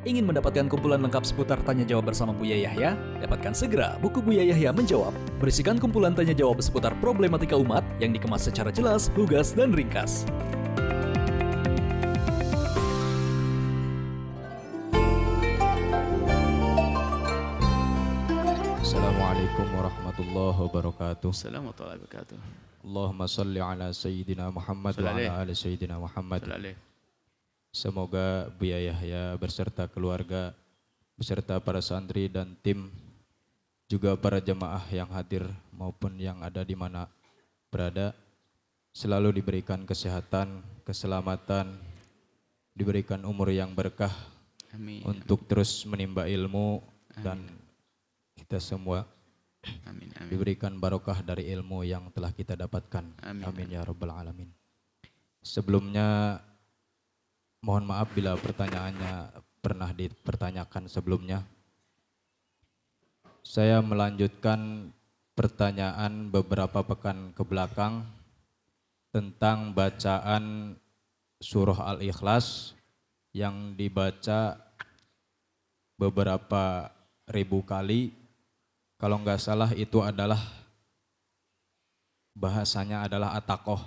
Ingin mendapatkan kumpulan lengkap seputar Tanya Jawab bersama Buya Yahya? Dapatkan segera buku Buya Yahya Menjawab, berisikan kumpulan tanya jawab seputar problematika umat yang dikemas secara jelas, lugas, dan ringkas. Assalamualaikum warahmatullahi wabarakatuh. Assalamualaikum warahmatullahi wabarakatuh. Allahumma salli ala Sayyidina Muhammad wa ala ali Sayyidina Muhammad. Semoga Buya Yahya beserta keluarga, beserta para santri dan tim, juga para jemaah yang hadir maupun yang ada di mana berada, selalu diberikan kesehatan, keselamatan, diberikan umur yang berkah. Amin. Untuk terus menimba ilmu. Amin. Dan kita semua diberikan barokah dari ilmu yang telah kita dapatkan. Amin ya rabbal alamin. Sebelumnya mohon maaf bila pertanyaannya pernah dipertanyakan sebelumnya. Saya melanjutkan pertanyaan beberapa pekan ke belakang tentang bacaan surah Al-Ikhlas yang dibaca beberapa ribu kali. Kalau nggak salah itu adalah bahasanya adalah at-taqoh.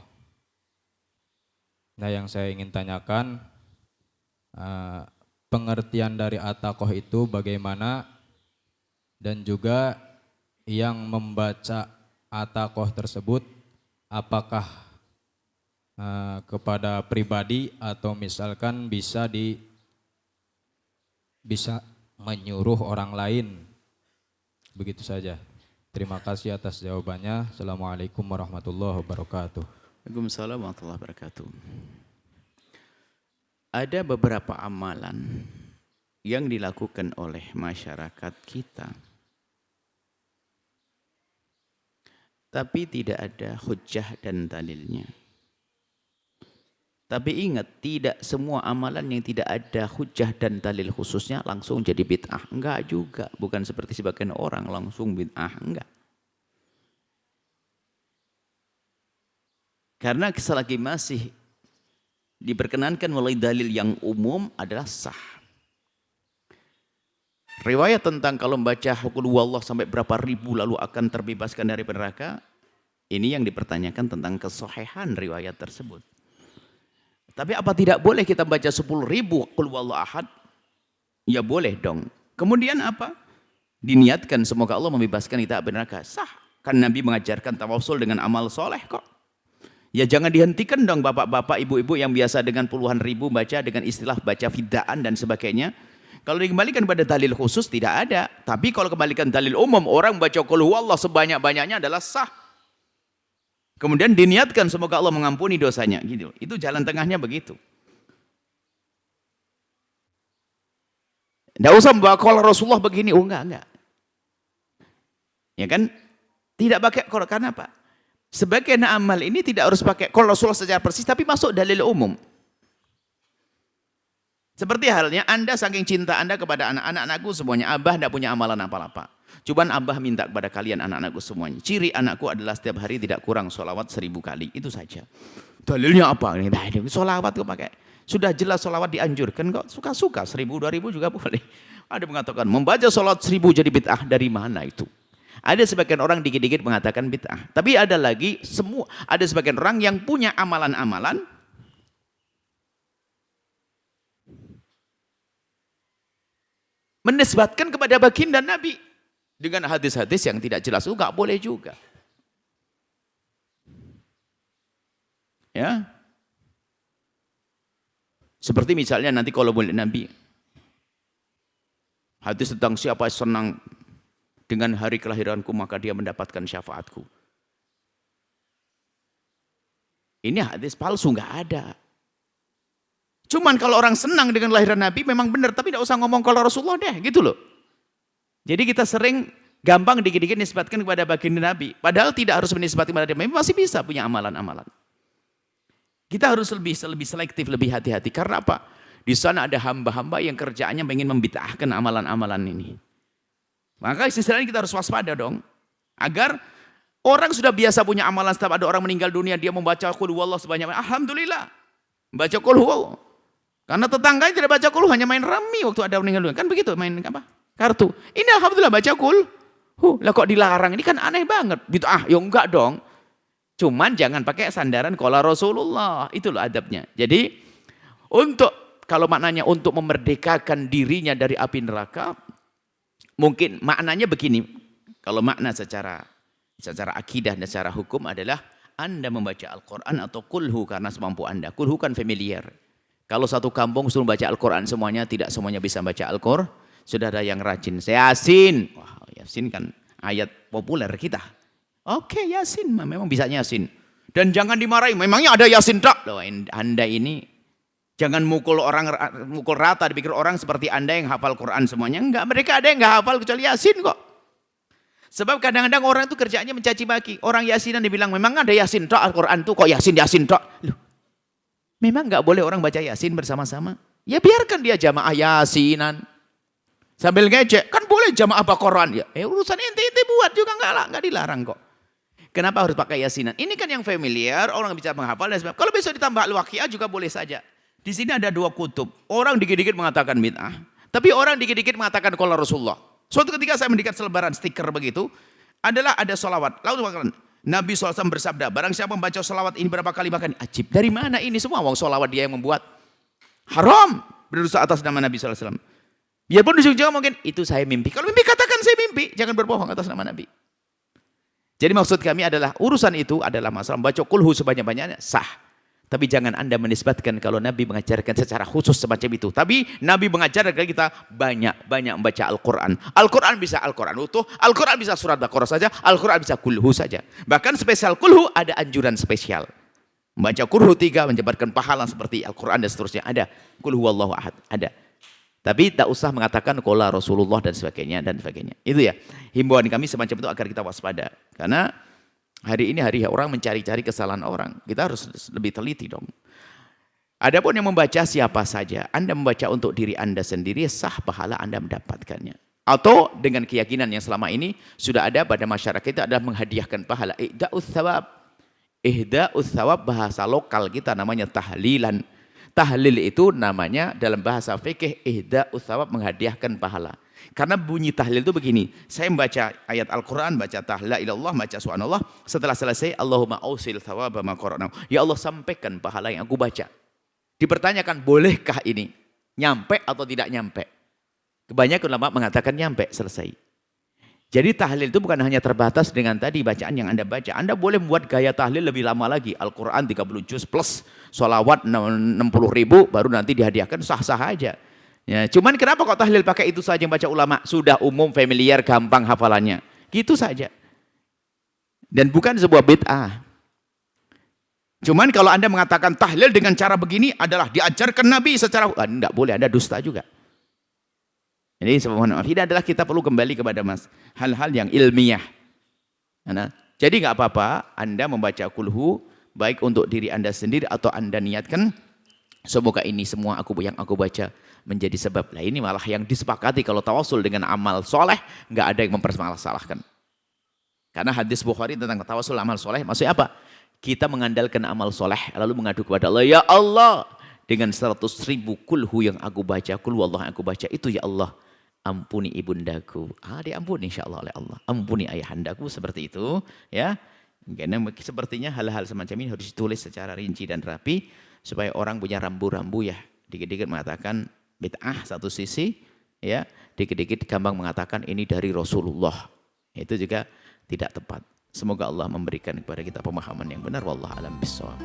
Nah, yang saya ingin tanyakan, pengertian dari at-taqoh itu bagaimana, dan juga yang membaca at-taqoh tersebut apakah kepada pribadi atau misalkan bisa menyuruh orang lain. Begitu saja. Terima kasih atas jawabannya. Assalamualaikum warahmatullahi wabarakatuh. Waalaikumsalam warahmatullahi wabarakatuh. Ada beberapa amalan yang dilakukan oleh masyarakat kita, tapi tidak ada hujjah dan dalilnya. Tapi ingat, tidak semua amalan yang tidak ada hujjah dan dalil khususnya langsung jadi bid'ah. Enggak juga, bukan seperti sebagian orang langsung bid'ah, enggak. Karena selagi masih diperkenankan melalui dalil yang umum adalah sah. Riwayat tentang kalau membaca qul huwallah sampai berapa ribu lalu akan terbebaskan dari neraka, ini yang dipertanyakan tentang kesahihan riwayat tersebut. Tapi apa tidak boleh kita baca 10.000 qul huwallahu ahad? Ya boleh dong. Kemudian apa? Diniatkan semoga Allah membebaskan kita dari neraka. Sah. Kan Nabi mengajarkan tawassul dengan amal soleh kok. Ya jangan dihentikan dong bapak-bapak, ibu-ibu yang biasa dengan puluhan ribu baca dengan istilah baca fidaan dan sebagainya. Kalau dikembalikan pada dalil khusus tidak ada. Tapi kalau kembalikan dalil umum, orang baca qul huwallah sebanyak-banyaknya adalah sah. Kemudian diniatkan semoga Allah mengampuni dosanya, gitu. Itu jalan tengahnya begitu. Tidak usah membawa kalau Rasulullah begini, oh enggak. Ya kan? Tidak pakai kalau karena apa? Sebagian amal ini tidak harus pakai kalau Rasulullah secara persis, tapi masuk dalil umum. Seperti halnya Anda saking cinta Anda kepada anak-anakku semuanya, Abah tidak punya amalan apa-apa. Cobaan Abah minta kepada kalian anak-anakku semuanya. Ciri anakku adalah setiap hari tidak kurang sholawat 1000 kali. Itu saja. Dalilnya apa? Sholawat kok pakai. Sudah jelas sholawat dianjurkan kok. Suka-suka 1000, 2000 juga boleh. Ada mengatakan membaca sholawat 1000 jadi bid'ah. Dari mana itu? Ada sebagian orang dikit-dikit mengatakan bid'ah. Tapi ada lagi ada sebagian orang yang punya amalan-amalan menisbatkan kepada baginda Nabi dengan hadis-hadis yang tidak jelas, itu nggak boleh juga. Ya, seperti misalnya nanti kalau boleh Nabi, hadis tentang siapa senang dengan hari kelahiranku maka dia mendapatkan syafaatku. Ini hadis palsu, nggak ada. Cuman kalau orang senang dengan lahiran Nabi memang benar, tapi tidak usah ngomong kalau Rasulullah deh, gitu loh. Jadi kita sering gampang dikit-dikit nisbatkan kepada baginda Nabi. Padahal tidak harus menisbatkan kepada dia, masih bisa punya amalan-amalan. Kita harus lebih selektif, lebih hati-hati. Karena apa? Di sana ada hamba-hamba yang kerjaannya ingin membid'ahkan amalan-amalan ini. Maka istilahnya kita harus waspada dong. Agar orang sudah biasa punya amalan, setiap ada orang meninggal dunia, dia membaca qul huwallah sebanyak-banyak. Alhamdulillah. Membaca qul huwallah. Karena tetangganya tidak baca kulhu, hanya main remi waktu ada meninggal dunia. Kan begitu, main apa? Kartu. Ini alhamdulillah baca kulhu. Lah kok dilarang? Ini kan aneh banget. Bid'ah, ya enggak dong. Cuman jangan pakai sandaran qala Rasulullah. Itu loh adabnya. Jadi untuk kalau maknanya untuk memerdekakan dirinya dari api neraka, mungkin maknanya begini. Kalau makna secara akidah dan secara hukum adalah Anda membaca Al-Quran atau kulhu karena semampu Anda. Kulhu kan familiar. Kalau satu kampung suruh baca Al-Quran semuanya, tidak semuanya bisa baca Al-Quran. Sudah ada yang rajin. Yasin. Wah, Yasin kan ayat populer kita. Oke, Yasin. Memang bisa Yasin. Dan jangan dimarahi. Memangnya ada Yasin tak? Loh, Anda ini jangan mukul rata. Dipikir orang seperti Anda yang hafal Quran semuanya. Enggak, mereka ada yang enggak hafal kecuali Yasin kok. Sebab kadang-kadang orang itu kerjanya mencaci maki. Orang Yasinan dibilang, memang ada Yasin tak Al-Quran itu? Kok Yasin tak? Loh. Memang nggak boleh orang baca Yasin bersama-sama? Ya biarkan dia jamaah Yasinan. Sambil ngejek, kan boleh jamaah Baqarah. Ya, urusan ente buat juga nggak dilarang kok. Kenapa harus pakai Yasinan? Ini kan yang familiar, orang bisa menghafal dan sebagainya. Kalau besok ditambah Al-Waqiah juga boleh saja. Di sini ada dua kutub. Orang dikit-dikit mengatakan bid'ah, tapi orang dikit-dikit mengatakan qala Rasulullah. Suatu ketika saya mendekat selebaran stiker begitu, adalah ada sholawat. Lalu Nabi SAW bersabda, barang siapa membaca sholawat ini berapa kali bahkan ajib. Dari mana ini semua? Wong sholawat dia yang membuat. Haram berdosa atas nama Nabi SAW. Biarpun di ujung mungkin, itu saya mimpi. Kalau mimpi katakan saya mimpi. Jangan berbohong atas nama Nabi. Jadi maksud kami adalah, urusan itu adalah masalah membaca kulhu sebanyak-banyaknya sah. Tapi jangan Anda menisbatkan kalau Nabi mengajarkan secara khusus semacam itu. Tapi Nabi mengajarkan kita banyak-banyak membaca Al-Quran. Al-Quran bisa Al-Quran utuh, Al-Quran bisa surat Baqarah saja, Al-Quran bisa kulhu saja. Bahkan spesial kulhu ada anjuran spesial. Membaca kulhu 3 menjabarkan pahala seperti Al-Quran dan seterusnya. Ada. Kulhu wallahu ahad. Ada. Tapi tak usah mengatakan qala Rasulullah dan sebagainya. Itu ya. Himbauan kami semacam itu agar kita waspada. Karena hari ini hari orang mencari-cari kesalahan orang. Kita harus lebih teliti dong. Adapun yang membaca siapa saja. Anda membaca untuk diri Anda sendiri, sah pahala Anda mendapatkannya. Atau dengan keyakinan yang selama ini sudah ada pada masyarakat kita adalah menghadiahkan pahala. Ihda'us thawab. Ihda'us thawab bahasa lokal kita namanya tahlilan. Tahlil itu namanya dalam bahasa fikih ihda'us thawab, menghadiahkan pahala. Karena bunyi tahlil itu begini, saya membaca ayat Al-Quran, baca tahla ilallah, baca subhanallah, setelah selesai, Allahumma ausil thawaba ma qara'nahu. Ya Allah, sampaikan pahala yang aku baca. Dipertanyakan, bolehkah ini? Nyampe atau tidak nyampe? Kebanyakan ulama mengatakan nyampe, selesai. Jadi tahlil itu bukan hanya terbatas dengan tadi bacaan yang Anda baca. Anda boleh membuat gaya tahlil lebih lama lagi. Al-Quran 30 juz plus sholawat 60.000 baru nanti dihadiahkan, sah-sah aja. Ya, cuman kenapa kok tahlil pakai itu saja yang baca ulama? Sudah umum, familiar, gampang hafalannya. Gitu saja. Dan bukan sebuah bid'ah. Cuman kalau Anda mengatakan tahlil dengan cara begini adalah diajarkan Nabi secara... Tidak boleh, Anda dusta juga. Jadi sebenarnya ini adalah kita perlu kembali kepada hal-hal yang ilmiah. Nah, jadi nggak apa-apa Anda membaca kulhu, baik untuk diri Anda sendiri atau Anda niatkan, semoga ini semua yang aku baca menjadi sebab. Lah ini malah yang disepakati kalau tawasul dengan amal soleh, nggak ada yang mempermasalahkan. Karena hadis Bukhari tentang tawasul amal soleh, maksudnya apa? Kita mengandalkan amal soleh, lalu mengadu kepada Allah, ya Allah, dengan 100.000 kulhu yang aku baca, kulhu Allah yang aku baca, itu ya Allah, ampuni ibundaku. Diampuni insya Allah oleh Allah. Ampuni ayahandaku, seperti itu. Ya, karena sepertinya hal-hal semacam ini harus ditulis secara rinci dan rapi, supaya orang punya rambu-rambu ya. Dikit-dikit mengatakan bid'ah satu sisi, ya, dikit-dikit gampang mengatakan ini dari Rasulullah. Itu juga tidak tepat. Semoga Allah memberikan kepada kita pemahaman yang benar. Wallahu a'lam bishawab.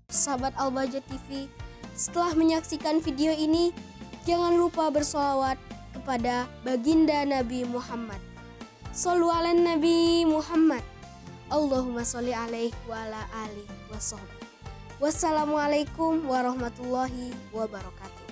Sahabat Al-Bahjah TV, setelah menyaksikan video ini, jangan lupa bersolawat kepada baginda Nabi Muhammad. Shollu ala Nabi Muhammad. Allahumma sholli alaihi wa ala alihi wa sahbihi. Wassalamualaikum warahmatullahi wabarakatuh.